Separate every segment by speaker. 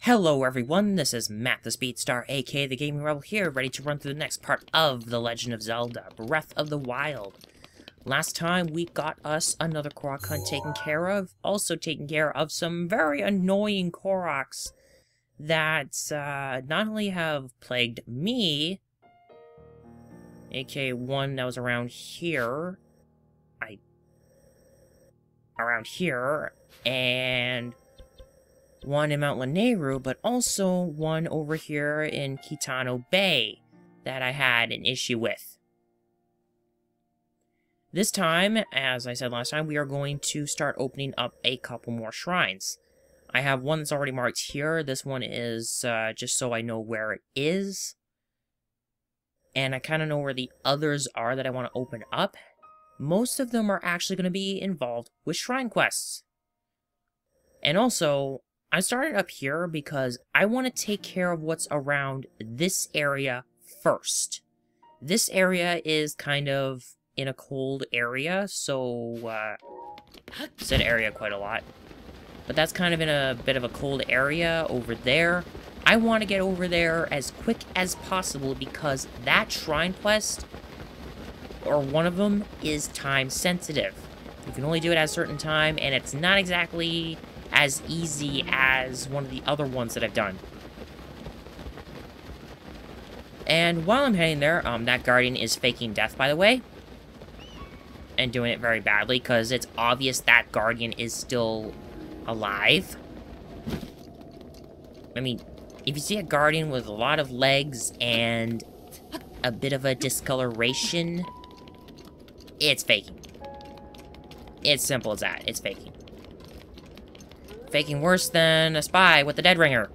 Speaker 1: Hello everyone, this is Matt the Speedstar, aka the Gaming Rebel here, ready to run through the next part of The Legend of Zelda, Breath of the Wild. Last time we got us another Korok hunt taken care of, also taking care of some very annoying Koroks that not only have plagued me, aka one that was around here, and one in Mount Lanayru, but also one over here in Kitano Bay that I had an issue with. This time, as I said last time, we are going to start opening up a couple more shrines. I have one that's already marked here. This one is just so I know where it is. And I kind of know where the others are that I want to open up. Most of them are actually going to be involved with shrine quests. And also, I started up here because I want to take care of what's around this area first. This area is kind of in a cold area, so, said area quite a lot. But that's kind of in a bit of a cold area over there. I want to get over there as quick as possible because that shrine quest, or one of them, is time sensitive. You can only do it at a certain time, and it's not exactly as easy as one of the other ones that I've done. And while I'm heading there, that guardian is faking death, by the way. And doing it very badly, because it's obvious that guardian is still alive. I mean, if you see a guardian with a lot of legs and a bit of a discoloration, it's faking. It's simple as that. It's faking. Faking worse than a spy with the Dead Ringer.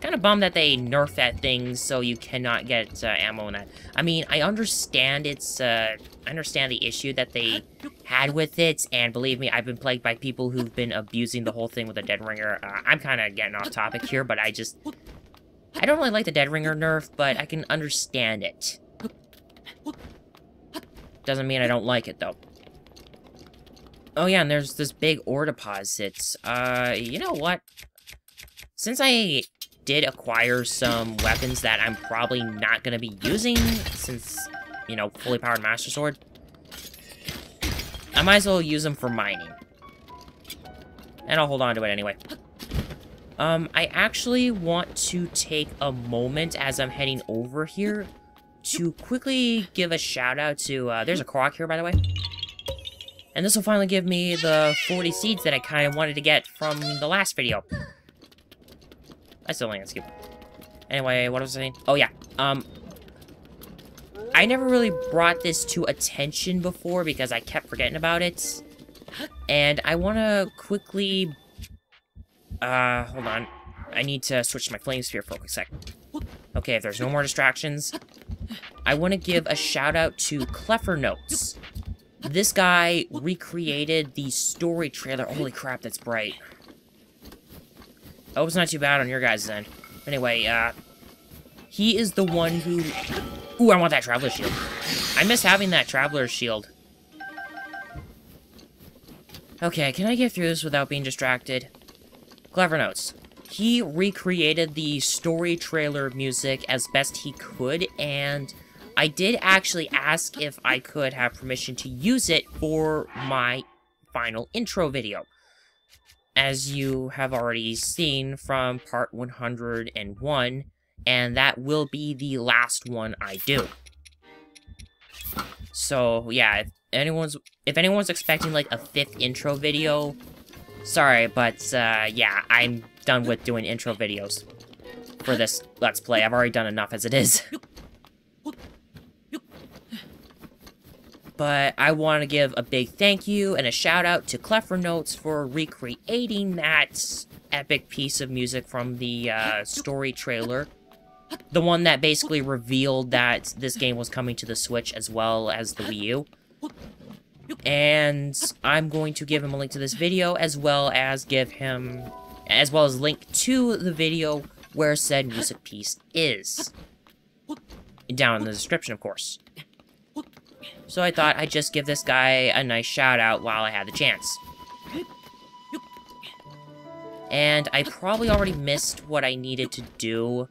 Speaker 1: Kind of bummed that they nerfed that thing so you cannot get ammo in that. I mean, I understand I understand the issue that they had with it, and believe me, I've been plagued by people who've been abusing the whole thing with the Dead Ringer. I'm kind of getting off topic here, but I don't really like the Dead Ringer nerf, but I can understand it. Doesn't mean I don't like it, though. Oh yeah, and there's this big ore deposit. You know what? Since I did acquire some weapons that I'm probably not going to be using, since, you know, fully powered Master Sword, I might as well use them for mining. And I'll hold on to it anyway. I actually want to take a moment as I'm heading over here to quickly give a shout out to, there's a Korok here, by the way. And this will finally give me the 40 seeds that I kind of wanted to get from the last video. I still landscape. Anyway, what was I saying? Oh, yeah. I never really brought this to attention before because I kept forgetting about it. And I want to quickly... hold on. I need to switch to my flame sphere for a quick second. Okay, if there's no more distractions, I want to give a shout out to Cleffer Notes. This guy recreated the story trailer. Holy crap, that's bright. I hope it's not too bad on your guys' end. Anyway, he is the one who... Ooh, I want that Traveler's Shield. I miss having that Traveler's Shield. Okay, can I get through this without being distracted? Clever Notes. He recreated the story trailer music as best he could, and I did actually ask if I could have permission to use it for my final intro video. As you have already seen from part 101, and that will be the last one I do. So, yeah, if anyone's expecting, like, a 5th intro video, sorry, but, yeah, I'm done with doing intro videos for this Let's Play. I've already done enough as it is. But I want to give a big thank you and a shout out to Cleffer Notes for recreating that epic piece of music from the story trailer. The one that basically revealed that this game was coming to the Switch as well as the Wii U. And I'm going to give him a link to this video as well as link to the video where said music piece is. Down in the description, of course. So I thought I'd just give this guy a nice shout out while I had the chance. And I probably already missed what I needed to do.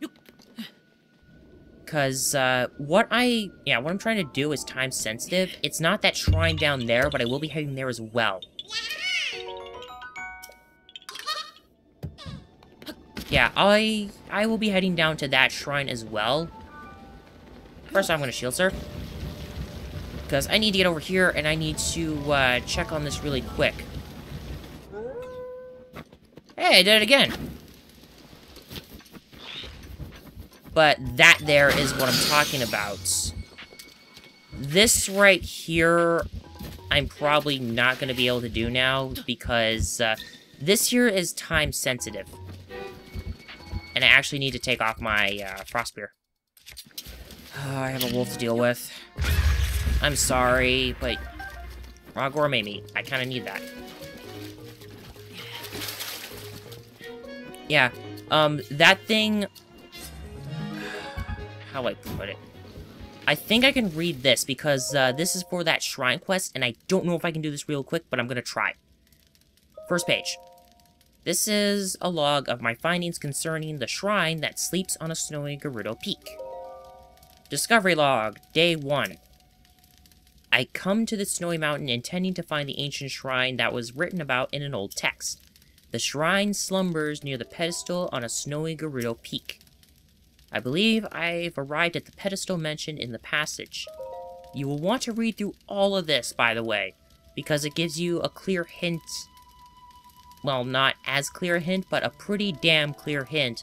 Speaker 1: Because, what I'm trying to do is time sensitive. It's not that shrine down there, but I will be heading there as well. Yeah, I will be heading down to that shrine as well. First, I'm going to shield surf. Because I need to get over here, and I need to, check on this really quick. Hey, I did it again! But that there is what I'm talking about. This right here, I'm probably not going to be able to do now, because, this here is time sensitive. And I actually need to take off my, frost spear. I have a wolf to deal with. I'm sorry, but raw gourmet meat. I kind of need that. Yeah, that thing... How do I put it? I think I can read this, because this is for that shrine quest, and I don't know if I can do this real quick, but I'm gonna try. First page. This is a log of my findings concerning the shrine that sleeps on a snowy Gerudo peak. Discovery log, day 1. I come to the snowy mountain intending to find the ancient shrine that was written about in an old text. The shrine slumbers near the pedestal on a snowy Gerudo peak. I believe I've arrived at the pedestal mentioned in the passage. You will want to read through all of this, by the way, because it gives you a clear hint. Well, not as clear a hint, but a pretty damn clear hint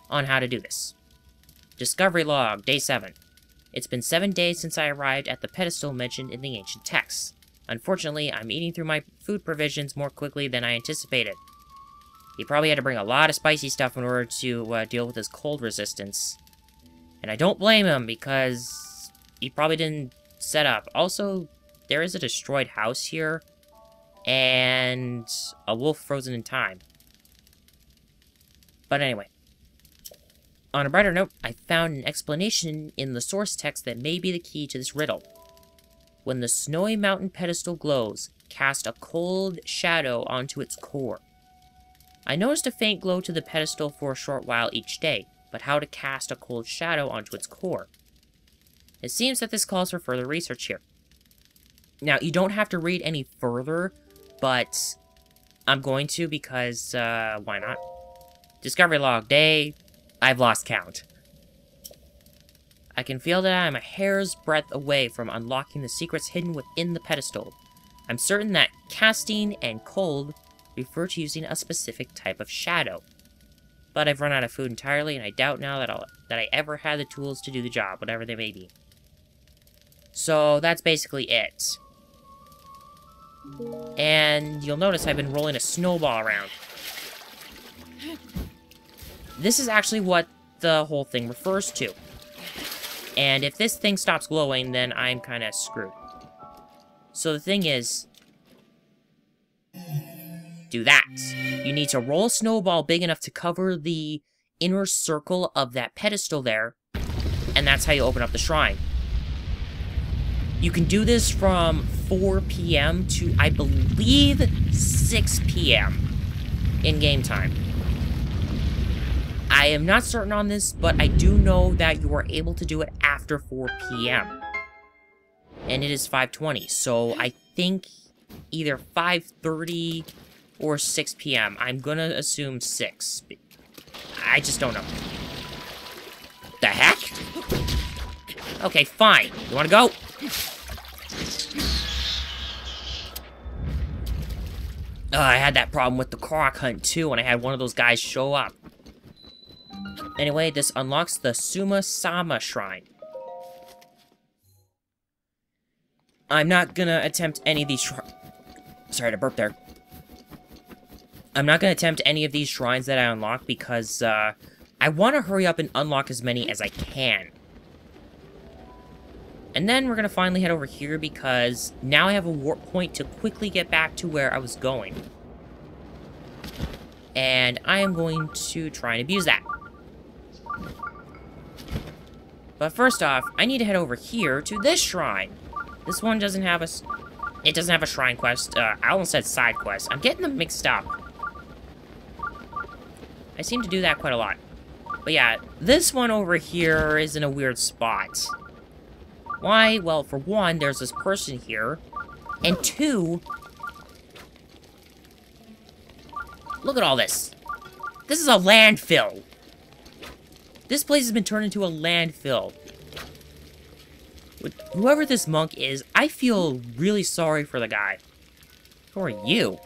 Speaker 1: on how to do this. Discovery log, day 7. It's been 7 days since I arrived at the pedestal mentioned in the ancient texts. Unfortunately, I'm eating through my food provisions more quickly than I anticipated. He probably had to bring a lot of spicy stuff in order to deal with his cold resistance. And I don't blame him, because he probably didn't set up. Also, there is a destroyed house here, and a wolf frozen in time. But anyway. On a brighter note, I found an explanation in the source text that may be the key to this riddle. When the snowy mountain pedestal glows, cast a cold shadow onto its core. I noticed a faint glow to the pedestal for a short while each day, but how to cast a cold shadow onto its core? It seems that this calls for further research here. Now, you don't have to read any further, but I'm going to because, why not? Discovery log, day... I've lost count. I can feel that I am a hair's breadth away from unlocking the secrets hidden within the pedestal. I'm certain that casting and cold refer to using a specific type of shadow. But I've run out of food entirely, and I doubt now that I ever had the tools to do the job, whatever they may be. So that's basically it. And you'll notice I've been rolling a snowball around. This is actually what the whole thing refers to. And if this thing stops glowing, then I'm kind of screwed. So the thing is, do that. You need to roll a snowball big enough to cover the inner circle of that pedestal there, and that's how you open up the shrine. You can do this from 4 p.m. to, I believe, 6 p.m. in game time. I am not certain on this, but I do know that you are able to do it after 4 p.m. And it is 5:20, so I think either 5:30 or 6 p.m. I'm gonna assume 6. I just don't know. The heck? Okay, fine. You wanna go? I had that problem with the croc hunt too, when I had one of those guys show up. Anyway, this unlocks the Sahma shrine. I'm not gonna attempt any of these Sorry to burp there. I'm not gonna attempt any of these shrines that I unlock because, I want to hurry up and unlock as many as I can. And then we're gonna finally head over here because now I have a warp point to quickly get back to where I was going. And I am going to try and abuse that. But first off, I need to head over here to this shrine. This one doesn't have a... It doesn't have a shrine quest. I almost said side quest. I'm getting them mixed up. I seem to do that quite a lot. But yeah, this one over here is in a weird spot. Why? Well, for one, there's this person here. And two... Look at all this. This is a landfill. This place has been turned into a landfill. With whoever this monk is, I feel really sorry for the guy. Who are you?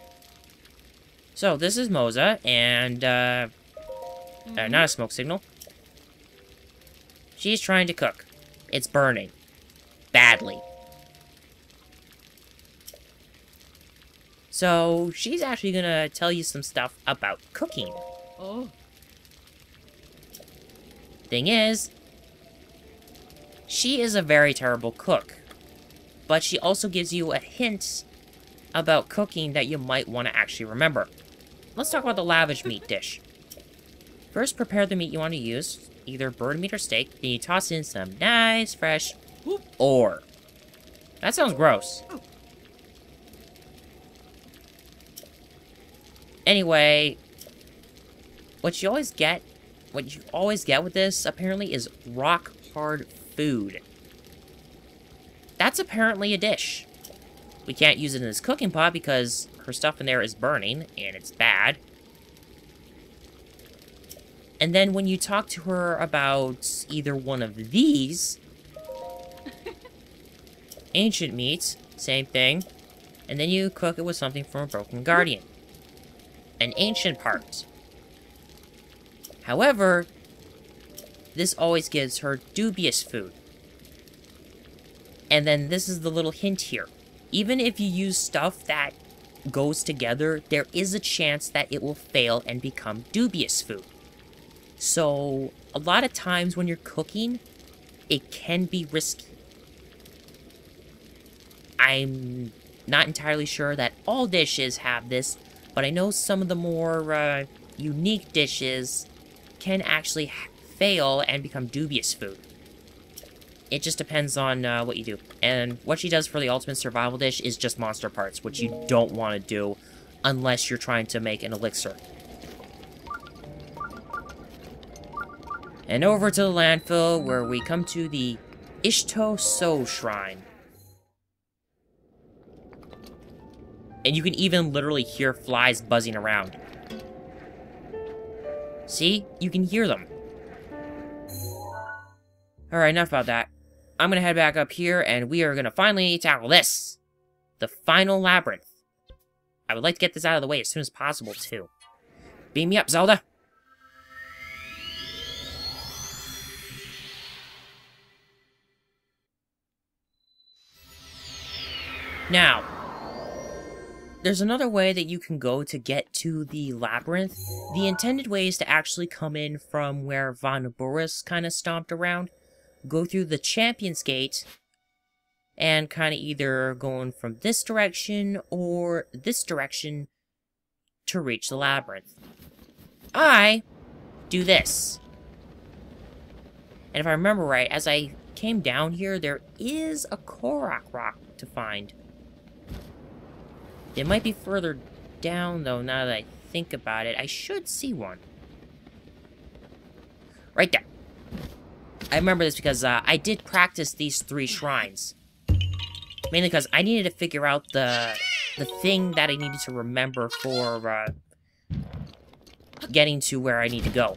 Speaker 1: So, this is Moza, and, not a smoke signal. She's trying to cook. It's burning. Badly. So, she's actually gonna tell you some stuff about cooking.
Speaker 2: Oh.
Speaker 1: Thing is, she is a very terrible cook. But she also gives you a hint about cooking that you might want to actually remember. Let's talk about the lavish meat dish. First, prepare the meat you want to use, either bird meat or steak, then you toss in some nice, fresh ore. That sounds gross. Anyway, what you always get with this, apparently, is rock-hard food. That's apparently a dish. We can't use it in this cooking pot because her stuff in there is burning, and it's bad. And then when you talk to her about either one of these... ancient meats, same thing. And then you cook it with something from a broken guardian. An ancient part. However, this always gives her dubious food. And then this is the little hint here. Even if you use stuff that goes together, there is a chance that it will fail and become dubious food. So, a lot of times when you're cooking, it can be risky. I'm not entirely sure that all dishes have this, but I know some of the more unique dishes can actually fail and become dubious food. It just depends on what you do. And what she does for the ultimate survival dish is just monster parts, which you don't want to do unless you're trying to make an elixir. And over to the landfill, where we come to the Ishto-So Shrine. And you can even literally hear flies buzzing around. See? You can hear them. Alright, enough about that. I'm gonna head back up here, and we are gonna finally tackle this. The final labyrinth. I would like to get this out of the way as soon as possible, too. Beam me up, Zelda! Now, there's another way that you can go to get to the labyrinth. The intended way is to actually come in from where NABORIS kind of stomped around. Go through the Champion's Gate, and kind of either going from this direction or this direction to reach the labyrinth. I do this. And if I remember right, as I came down here, there is a Korok rock to find. It might be further down, though, now that I think about it. I should see one. Right there. I remember this because I did practice these 3 shrines. Mainly because I needed to figure out the thing that I needed to remember for getting to where I need to go.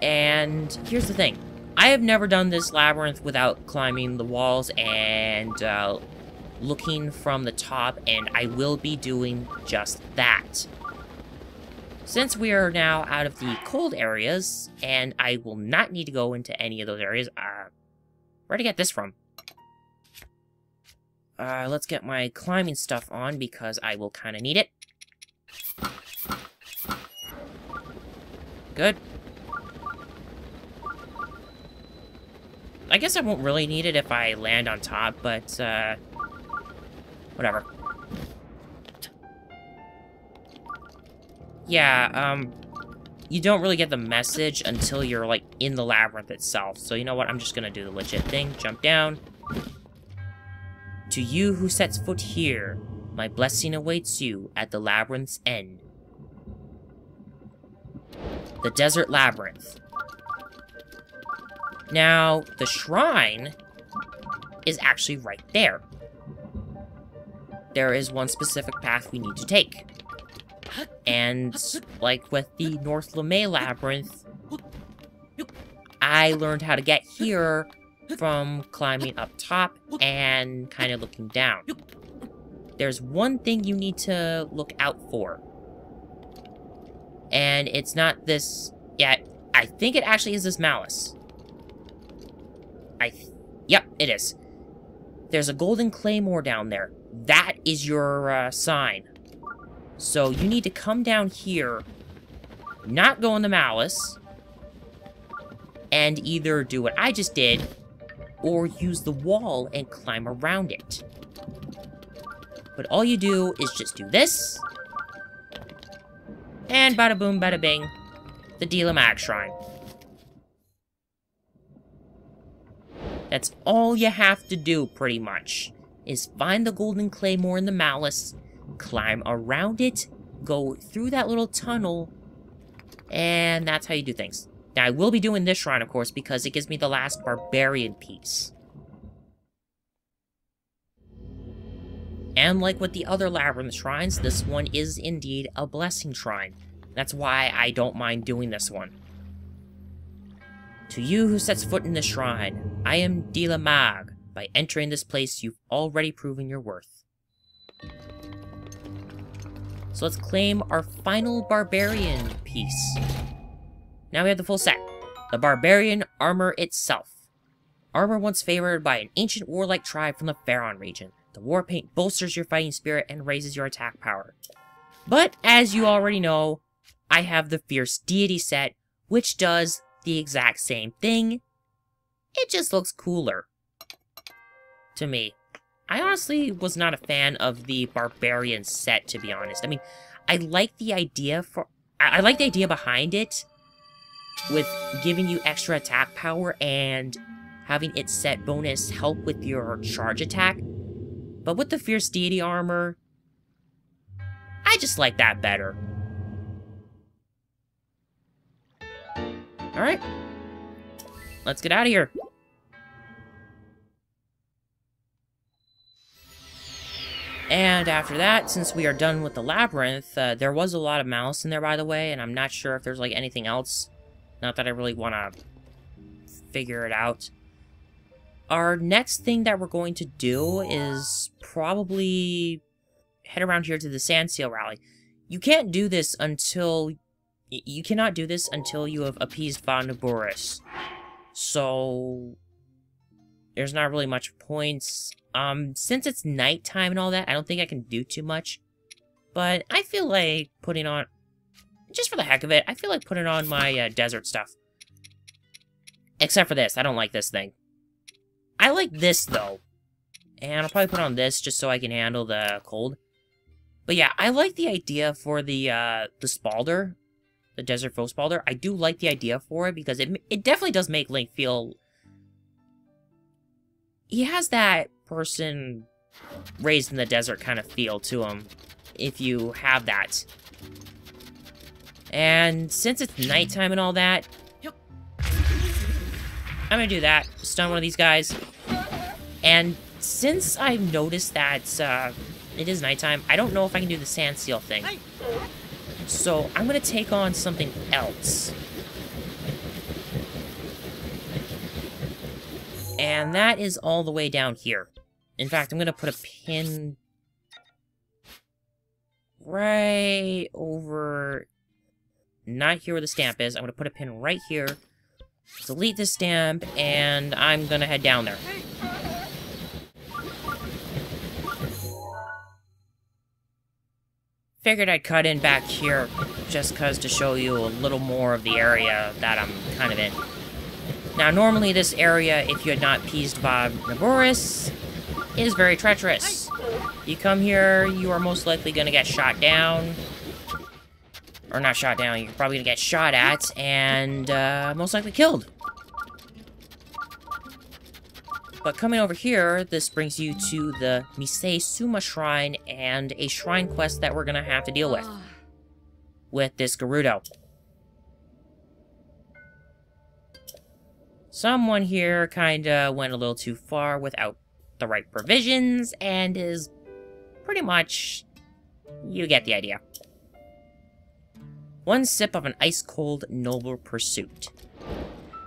Speaker 1: And here's the thing. I have never done this labyrinth without climbing the walls and looking from the top, and I will be doing just that. Since we are now out of the cold areas, and I will not need to go into any of those areas, where'd I get this from? Let's get my climbing stuff on, because I will kind of need it. Good. I guess I won't really need it if I land on top, but, whatever. Yeah, you don't really get the message until you're, like, in the labyrinth itself. So, you know what? I'm just gonna do the legit thing. Jump down. To you who sets foot here, my blessing awaits you at the labyrinth's end. the Desert Labyrinth. Now, the shrine is actually right there. There is one specific path we need to take. And, like with the North Lomei Labyrinth, I learned how to get here from climbing up top and kind of looking down. There's one thing you need to look out for. And it's not this... Yeah, I think it actually is this malice. Yep, it is. There's a golden claymore down there. That is your sign. So you need to come down here, not go in the malice, and either do what I just did, or use the wall and climb around it. But all you do is just do this, and bada boom, bada bing, the Dila Mag Shrine. That's all you have to do, pretty much, is find the golden claymore in the malice, climb around it, go through that little tunnel, and that's how you do things. Now, I will be doing this shrine, of course, because it gives me the last barbarian piece. And like with the other Labyrinth shrines, this one is indeed a blessing shrine. That's why I don't mind doing this one. To you who sets foot in this shrine, I am Dila Mag. By entering this place, you've already proven your worth. So let's claim our final barbarian piece. Now we have the full set. The barbarian armor itself. Armor once favored by an ancient warlike tribe from the Pharaon region. The war paint bolsters your fighting spirit and raises your attack power. But, as you already know, I have the Fierce Deity set, which does the exact same thing. It just looks cooler. To me. I honestly was not a fan of the barbarian set, to be honest. I mean, I like the idea behind it, with giving you extra attack power and having its set bonus help with your charge attack. But with the Fierce Deity armor, I just like that better. Alright. Let's get out of here. And after that, since we are done with the Labyrinth, there was a lot of malice in there, by the way, and I'm not sure if there's, like, anything else. Not that I really want to figure it out. Our next thing that we're going to do is probably head around here to the Sand Seal Rally. You can't do this until... You cannot do this until you have appeased NABORIS. So... there's not really much points. Since it's nighttime and all that, I don't think I can do too much. But I feel like putting on... just for the heck of it, I feel like putting on my desert stuff. Except for this. I don't like this thing. I like this, though. And I'll probably put on this just so I can handle the cold. But yeah, I like the idea for the Spalder. The Desert Foe Spalder. I do like the idea for it because it definitely does make Link feel... he has that person raised in the desert kind of feel to him, if you have that. And since it's nighttime and all that, I'm gonna do that. Stun one of these guys. And since I've noticed that it is nighttime, I don't know if I can do the Sand Seal thing. So I'm gonna take on something else. And that is all the way down here. In fact, I'm gonna put a pin right over... not here where the stamp is. I'm gonna put a pin right here. Delete this stamp, and I'm gonna head down there. Figured I'd cut in back here, just cause to show you a little more of the area that I'm kind of in. Now, normally this area, if you had not appeased by NABORIS, is very treacherous. You come here, you are most likely gonna get shot down. Or not shot down, you're probably gonna get shot at, and most likely killed. But coming over here, this brings you to the Misae Suma Shrine, and a shrine quest that we're gonna have to deal with this Gerudo. Someone here kinda went a little too far without the right provisions, and is pretty much... you get the idea. One sip of an ice-cold Noble Pursuit.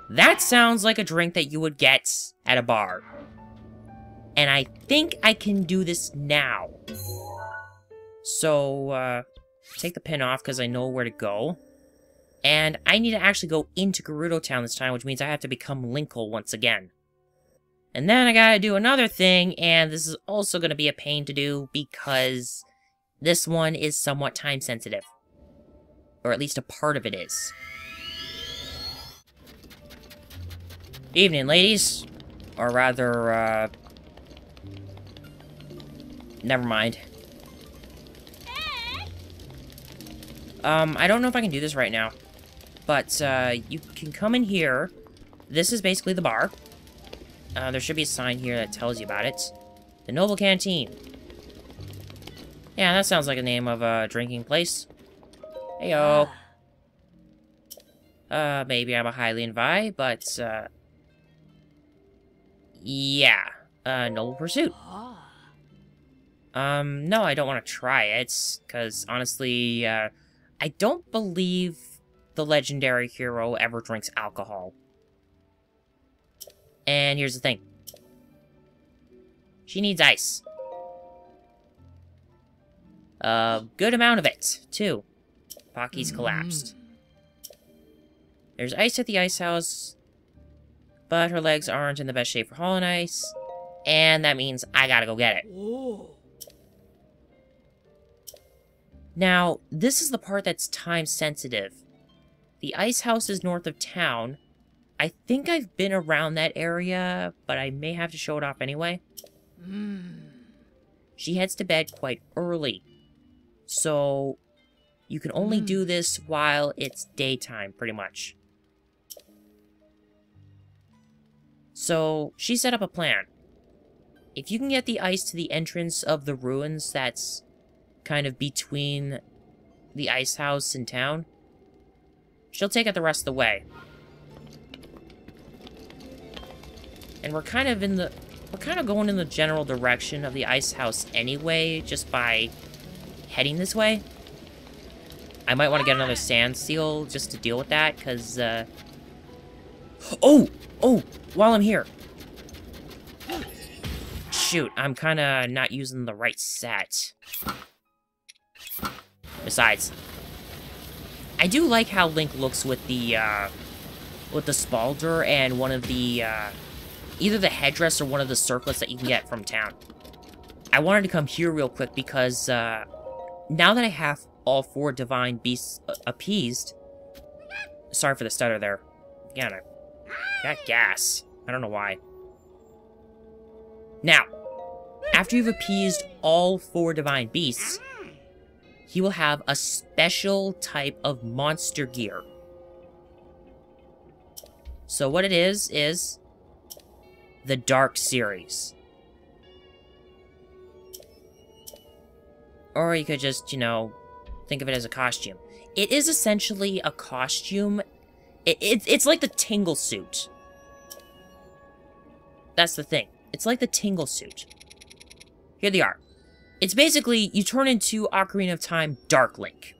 Speaker 1: That sounds like a drink that you would get at a bar. And I think I can do this now. So, take the pin off because I know where to go. And I need to actually go into Gerudo Town this time, which means I have to become Linkle once again. And then I gotta do another thing, and this is also gonna be a pain to do because this one is somewhat time sensitive. Or at least a part of it is. Evening, ladies. Or rather, never mind. I don't know if I can do this right now. But, you can come in here. This is basically the bar. There should be a sign here that tells you about it. The Noble Canteen. Yeah, that sounds like a name of a drinking place. Heyo. Maybe I'm a Hylian Vi, but, yeah. Noble Pursuit. No, I don't want to try it, because, honestly, I don't believe the legendary hero ever drinks alcohol. And here's the thing. She needs ice. A good amount of it, too. Pocky's collapsed. There's ice at the Icehouse, but her legs aren't in the best shape for hauling ice, and that means I gotta go get it. Now, this is the part that's time sensitive. The Icehouse is north of town. I think I've been around that area, but I may have to show it off anyway. She heads to bed quite early, so you can only do this while it's daytime, pretty much. So, she set up a plan. If you can get the ice to the entrance of the ruins that's kind of between the Icehouse and town, she'll take it the rest of the way. And we're kind of going in the general direction of the Icehouse anyway, just by heading this way. I might want to get another sand seal just to deal with that, because, Oh! While I'm here. Shoot, I'm kind of not using the right set. Besides, I do like how Link looks with the spalder and one of the, either the headdress or one of the circlets that you can get from town. I wanted to come here real quick because, now that I have all 4 divine beasts appeased... Sorry for the stutter there. Again, I got gas. I don't know why. Now, after you've appeased all 4 divine beasts, he will have a special type of monster gear. So what it is the Dark Series. Or you could just, you know, think of it as a costume. It is essentially a costume. It's like the Tingle suit. That's the thing. It's like the Tingle suit. Here they are. It's basically, you turn into Ocarina of Time Dark Link.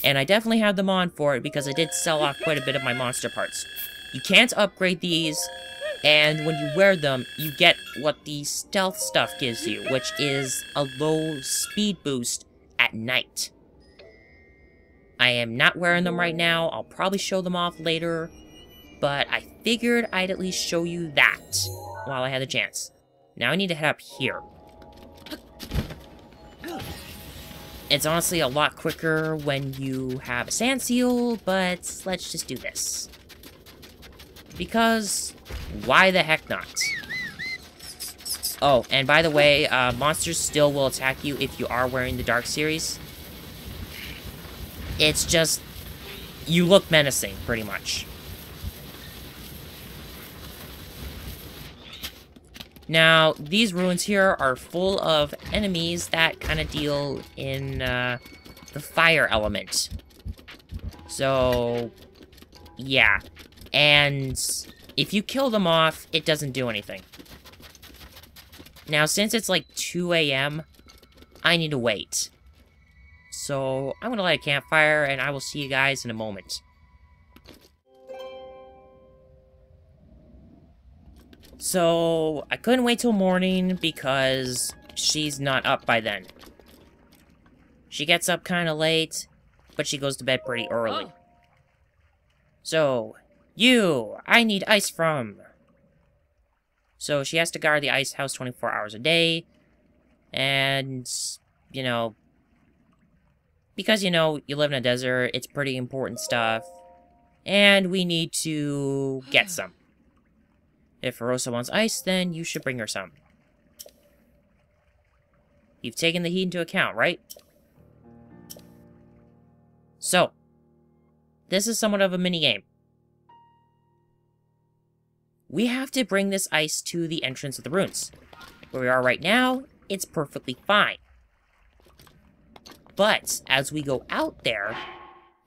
Speaker 1: And I definitely have them on for it because I did sell off quite a bit of my monster parts. You can't upgrade these, and when you wear them, you get what the stealth stuff gives you, which is a low speed boost at night. I am not wearing them right now. I'll probably show them off later, but I figured I'd at least show you that while I had the chance. Now I need to head up here. It's honestly a lot quicker when you have a sand seal, but let's just do this. Because, why the heck not? Oh, and by the way, monsters still will attack you if you are wearing the Dark Series. It's just, you look menacing, pretty much. Now, these ruins here are full of enemies that kind of deal in the fire element. So, yeah. And if you kill them off, it doesn't do anything. Now, since it's like 2 a.m., I need to wait. So, I'm gonna light a campfire, and I will see you guys in a moment. So, I couldn't wait till morning because she's not up by then. She gets up kinda late, but she goes to bed pretty early.
Speaker 2: Oh.
Speaker 1: So, I need ice from. So she has to guard the ice house 24 hours a day. And, you know, because, you know, you live in a desert, it's pretty important stuff. And we need to get some. If Rosa wants ice, then you should bring her some. You've taken the heat into account, right? So, this is somewhat of a mini-game. We have to bring this ice to the entrance of the ruins. Where we are right now, it's perfectly fine. But, as we go out there...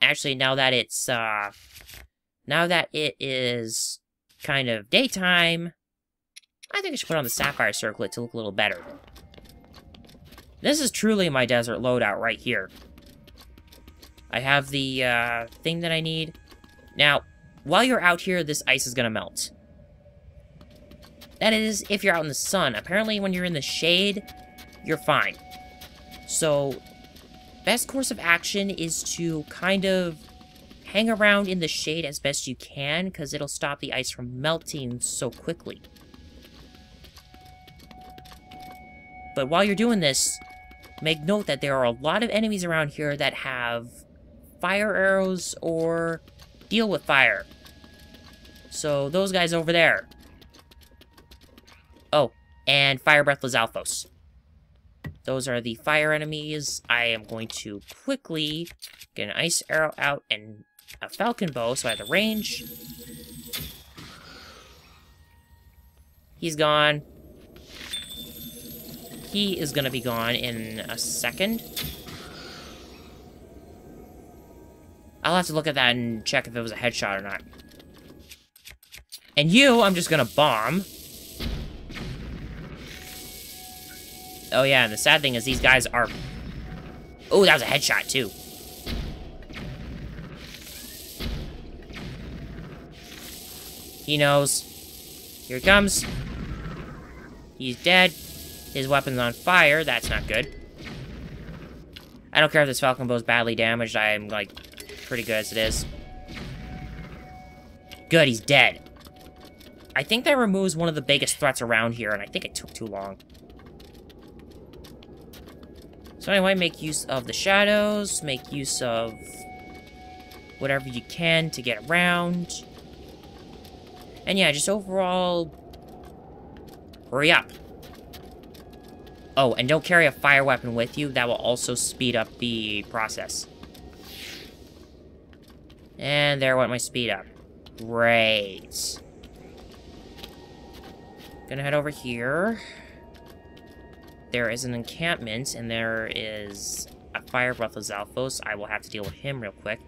Speaker 1: Actually, now that it is kind of daytime, I think I should put on the sapphire circlet to look a little better. This is truly my desert loadout right here. I have the thing that I need. Now, while you're out here, this ice is gonna melt. That is, if you're out in the sun. Apparently, when you're in the shade, you're fine. So, best course of action is to kind of hang around in the shade as best you can, because it'll stop the ice from melting so quickly. But while you're doing this, make note that there are a lot of enemies around here that have fire arrows or deal with fire. So, those guys over there. Oh, and Fire Breath Lizalfos. Those are the fire enemies. I am going to quickly get an ice arrow out and a falcon bow, so I have the range. He's gone. He is going to be gone in a second. I'll have to look at that and check if it was a headshot or not. And you, I'm just going to bomb. Oh yeah, and the sad thing is these guys are... Oh, that was a headshot, too. He knows. Here he comes. He's dead. His weapon's on fire. That's not good. I don't care if this falcon bow's badly damaged. I'm, like, pretty good as it is. Good, he's dead. I think that removes one of the biggest threats around here, and I think it took too long. So anyway, make use of the shadows, make use of whatever you can to get around. And yeah, just overall, hurry up. Oh, and don't carry a fire weapon with you. That will also speed up the process. And there went my speed up. Great. Gonna head over here. There is an encampment, and there is a Fire Breath of Zalfos. I will have to deal with him real quick.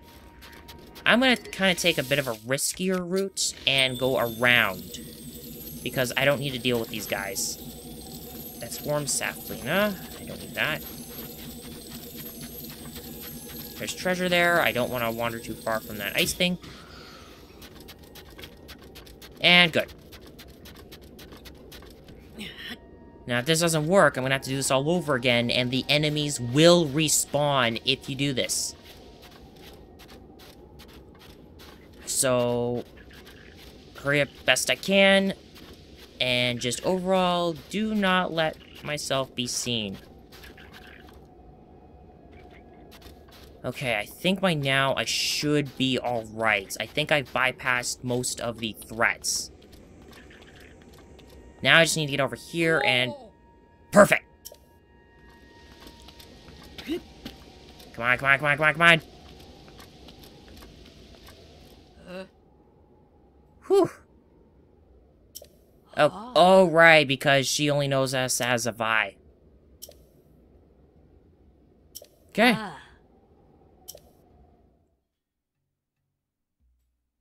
Speaker 1: I'm gonna kind of take a bit of a riskier route and go around, because I don't need to deal with these guys. That's Warm Saflina. I don't need that. There's treasure there. I don't want to wander too far from that ice thing. And good. Now, if this doesn't work, I'm gonna have to do this all over again, and the enemies will respawn if you do this. So, hurry up best I can, and just overall, do not let myself be seen. Okay, I think by now I should be alright. I think I've bypassed most of the threats. Now I just need to get over here and... Perfect! Come on, come on, come on, come on, come on! Whew! Oh, right, because she only knows us as a Vi. Okay.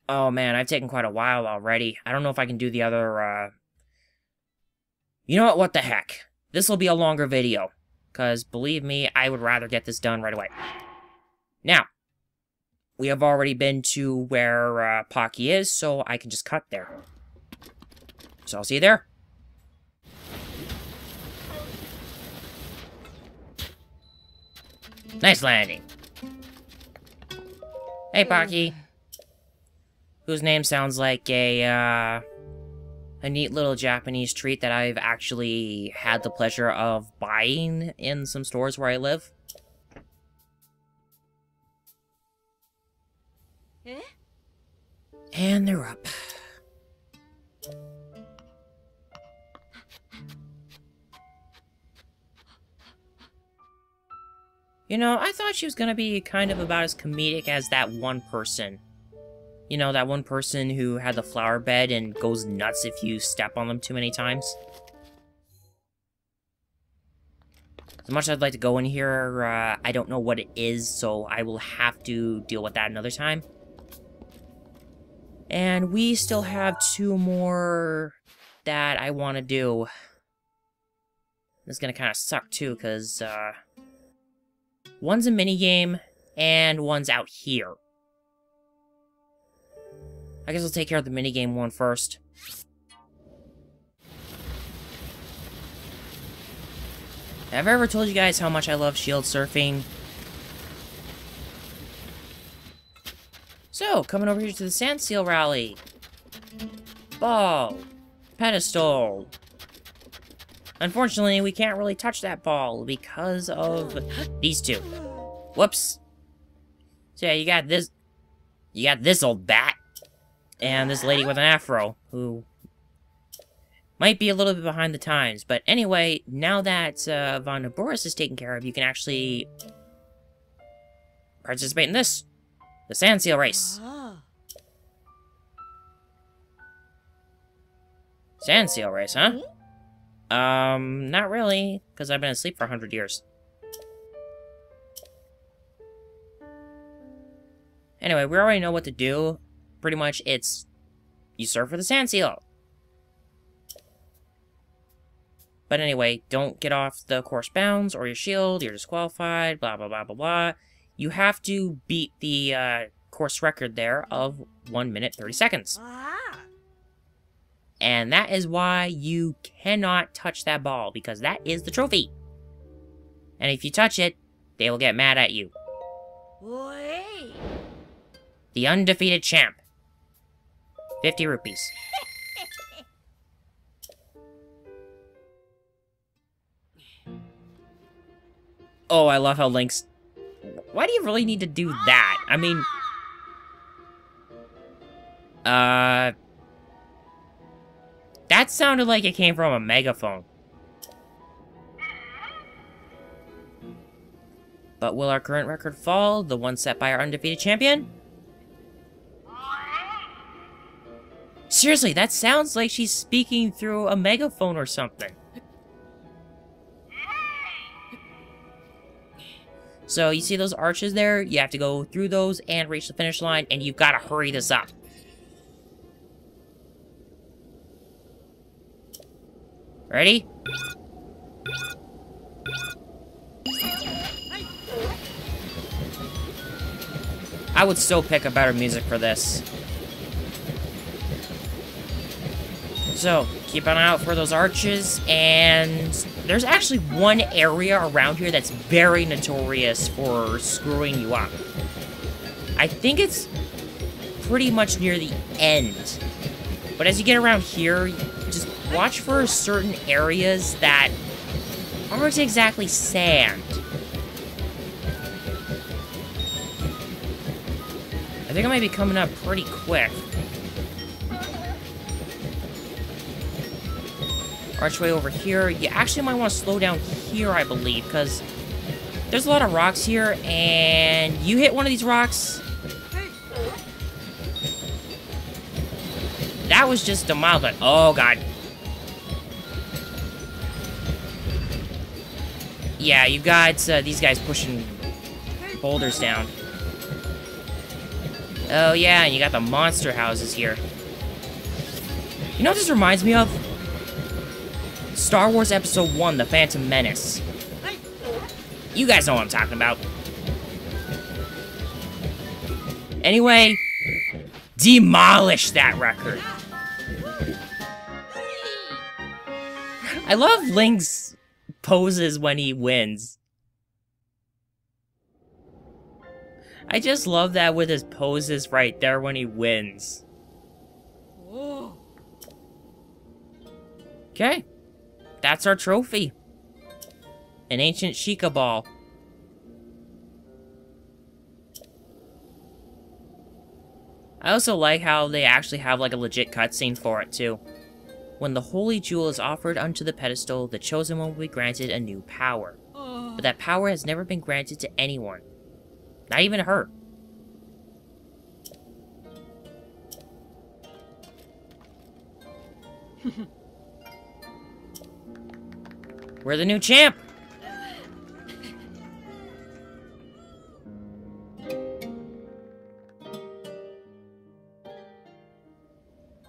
Speaker 1: Oh man, I've taken quite a while already. I don't know if I can do the other, You know what? What the heck? This will be a longer video. Because, believe me, I would rather get this done right away. Now, we have already been to where Pocky is, so I can just cut there. So I'll see you there. Nice landing. Hey, Pocky. Whose name sounds like a neat little Japanese treat that I've actually had the pleasure of buying in some stores where I live. And they're up. You know, I thought she was gonna be kind of about as comedic as that one person. You know, that one person who had the flower bed and goes nuts if you step on them too many times. As much as I'd like to go in here, I don't know what it is, so I will have to deal with that another time. And we still have 2 more that I want to do. This is gonna kind of suck, too, because, one's a minigame, and one's out here. I guess I'll take care of the minigame one first. Have I ever told you guys how much I love shield surfing? So, coming over here to the Sand Seal Rally. Ball. Pedestal. Unfortunately, we can't really touch that ball because of these 2. Whoops. So yeah, you got this old bat. And this lady with an afro, who might be a little bit behind the times. But anyway, now that Von NABORIS is taken care of, you can actually participate in this. The Sand Seal Race. Sand Seal Race, huh? Not really, because I've been asleep for 100 years. Anyway, we already know what to do. Pretty much, it's... you surf for the Sand Seal. But anyway, don't get off the course bounds or your shield, you're disqualified, blah, blah, blah, blah, blah. You have to beat the course record there of 1 minute 30 seconds. And that is why you cannot touch that ball, because that is the trophy. And if you touch it, they will get mad at you. The undefeated champ. 50 rupees. Oh, I love how Link's... Why do you really need to do that? I mean... That sounded like it came from a megaphone. But will our current record fall? The one set by our undefeated champion? Seriously, that sounds like she's speaking through a megaphone or something. So, you see those arches there? You have to go through those and reach the finish line, and you've got to hurry this up. Ready? I would still pick a better music for this. So, keep an eye out for those arches, and there's actually one area around here that's very notorious for screwing you up. I think it's pretty much near the end. But as you get around here, just watch for certain areas that aren't exactly sand. I think I might be coming up pretty quick. Archway over here. You actually might want to slow down here, I believe, because there's a lot of rocks here, and you hit one of these rocks. That was just a mild one. Oh, God. Yeah, you got these guys pushing boulders down. Oh yeah, and you got the monster houses here. You know what this reminds me of? Star Wars Episode 1, The Phantom Menace. You guys know what I'm talking about. Anyway, demolish that record. I love Link's poses when he wins. I just love that with his poses right there when he wins. Okay. That's our trophy. An ancient Sheikah ball. I also like how they actually have like a legit cutscene for it too. When the holy jewel is offered unto the pedestal, the chosen one will be granted a new power. But that power has never been granted to anyone. Not even her. We're the new champ!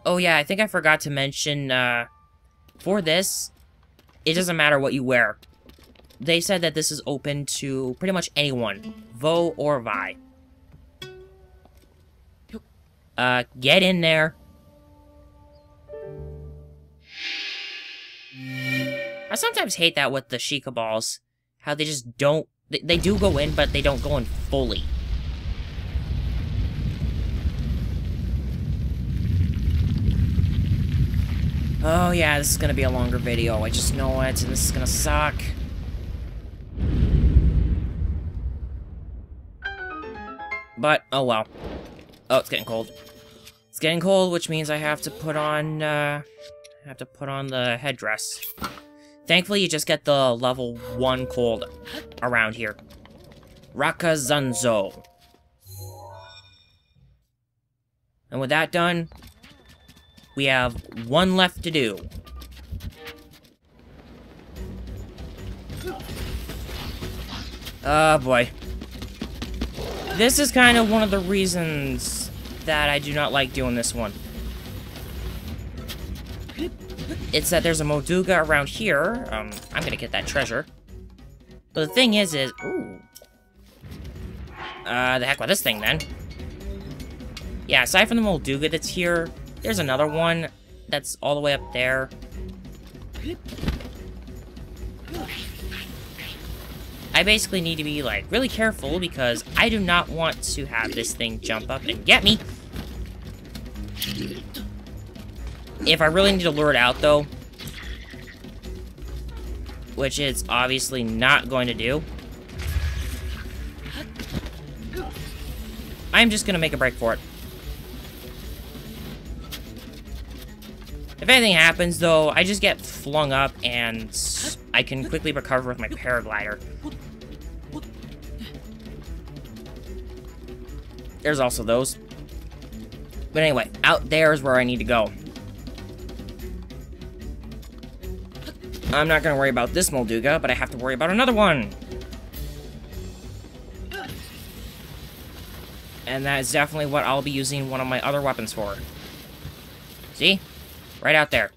Speaker 1: Oh yeah, I think I forgot to mention, for this, it doesn't matter what you wear. They said that this is open to pretty much anyone, Vo or Vi. Get in there. I sometimes hate that with the Sheikah balls. How they just don't... They do go in, but they don't go in fully. Oh yeah, this is gonna be a longer video. I just know it, and this is gonna suck. But, oh well. Oh, it's getting cold. It's getting cold, which means I have to put on, the headdress. Thankfully, you just get the level 1 cold around here. Raqa Zunzo. And with that done, we have one left to do. Oh boy. This is kind of one of the reasons that I do not like doing this one. It's that there's a Molduga around here. I'm gonna get that treasure. But the thing is... Ooh. The heck with this thing, then. Yeah, aside from the Molduga that's here, there's another one that's all the way up there. I basically need to be, like, really careful because I do not want to have this thing jump up and get me. If I really need to lure it out, though, which it's obviously not going to do, I'm just gonna make a break for it. If anything happens, though, I just get flung up and I can quickly recover with my paraglider. There's also those. But anyway, out there is where I need to go. I'm not gonna worry about this Molduga, but I have to worry about another one. And that is definitely what I'll be using one of my other weapons for. See? Right out there.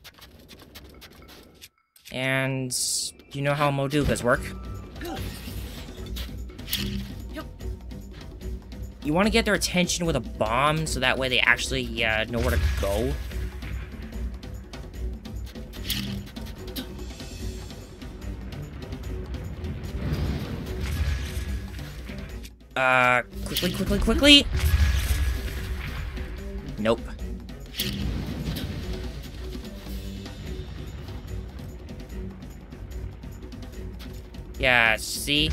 Speaker 1: And you know how Moldugas work. You want to get their attention with a bomb, so that way they actually know where to go. Quickly. Nope. Yeah, see?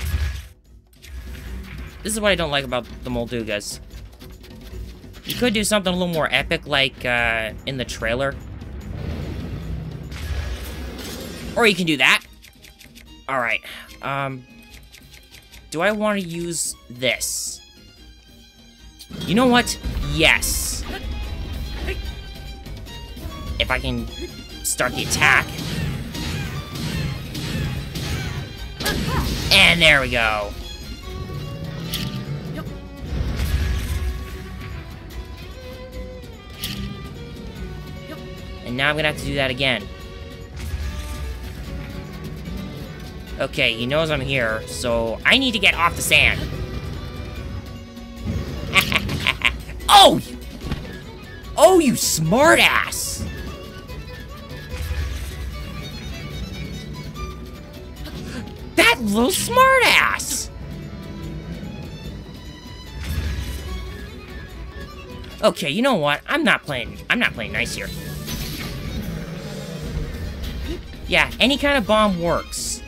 Speaker 1: This is what I don't like about the Moldugas. You could do something a little more epic, like, in the trailer. Or you can do that. Alright, do I want to use this? You know what? Yes. If I can start the attack. And there we go. And now I'm gonna have to do that again. Okay, he knows I'm here, so I need to get off the sand. Oh! Oh, you smartass! That little smartass! Okay, you know what? I'm not playing nice here. Yeah, any kind of bomb works.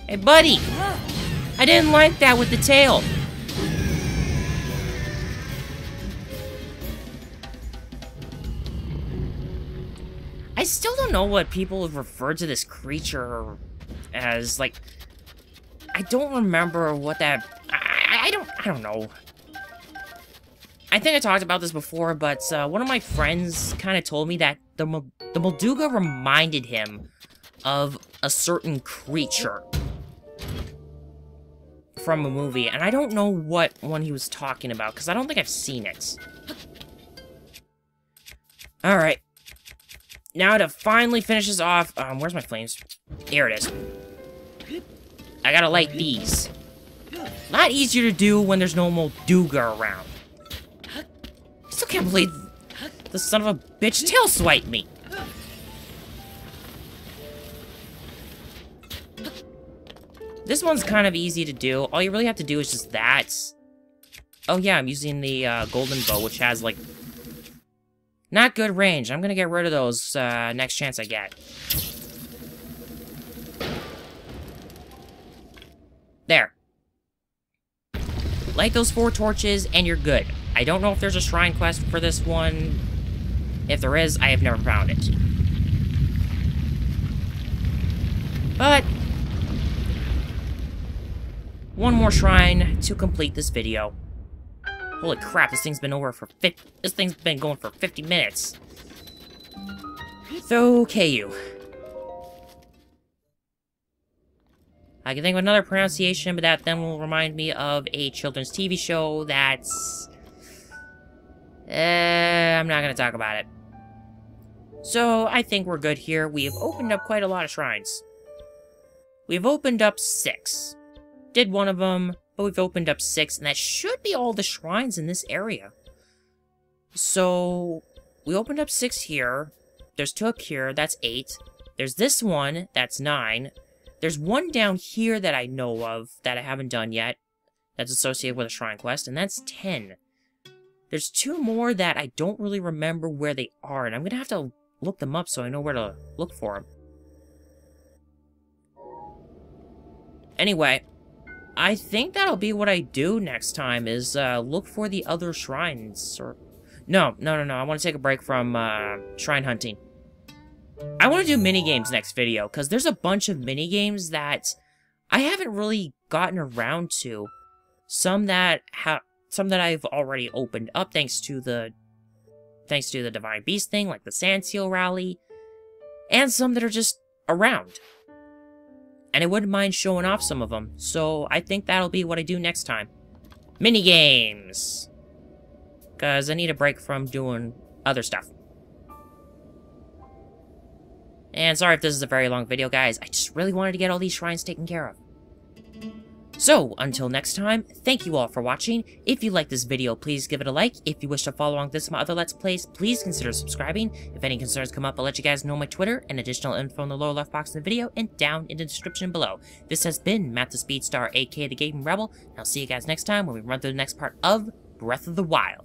Speaker 1: Hey, buddy! I didn't like that with the tail. I still don't know what people have referred to this creature as, like... I don't remember what that... I don't know. I think I talked about this before, but one of my friends kind of told me that the Molduga reminded him of a certain creature from a movie, and I don't know what one he was talking about, because I don't think I've seen it. Alright. Now to finally finish this off, where's my flames? Here it is. I gotta light these. A lot easier to do when there's no Molduga around. I still can't believe the son of a bitch tail swiped me. This one's kind of easy to do. All you really have to do is just that. Oh yeah, I'm using the golden bow, which has, like, not good range. I'm gonna get rid of those next chance I get. There. Light those 4 torches, and you're good. I don't know if there's a shrine quest for this one. If there is, I have never found it. But one more shrine to complete this video. Holy crap, this thing's been going for 50 minutes. So, KU. I can think of another pronunciation, but that then will remind me of a children's TV show that's... I'm not gonna talk about it. So, I think we're good here. We have opened up quite a lot of shrines. We've opened up 6. Did one of them, but we've opened up 6, and that should be all the shrines in this area. So, we opened up 6 here. There's 2 up here, that's 8. There's this one, that's 9. There's one down here that I know of, that I haven't done yet, that's associated with a shrine quest, and that's 10. There's 2 more that I don't really remember where they are, and I'm gonna have to look them up so I know where to look for them. Anyway, I think that'll be what I do next time, is look for the other shrines, or... No, I want to take a break from shrine hunting. I want to do minigames next video, because there's a bunch of minigames that I haven't really gotten around to. Some that I've already opened up thanks to the Divine Beast thing, like the Sand Seal Rally, and some that are just around. And I wouldn't mind showing off some of them, so I think that'll be what I do next time. Minigames! Because I need a break from doing other stuff. And sorry if this is a very long video, guys. I just really wanted to get all these shrines taken care of. So, until next time, thank you all for watching. If you like this video, please give it a like. If you wish to follow along with this and my other Let's Plays, please consider subscribing. If any concerns come up, I'll let you guys know my Twitter and additional info in the lower left box of the video and down in the description below. This has been Matt the Speedstar, aka the Gaming Rebel, and I'll see you guys next time when we run through the next part of Breath of the Wild.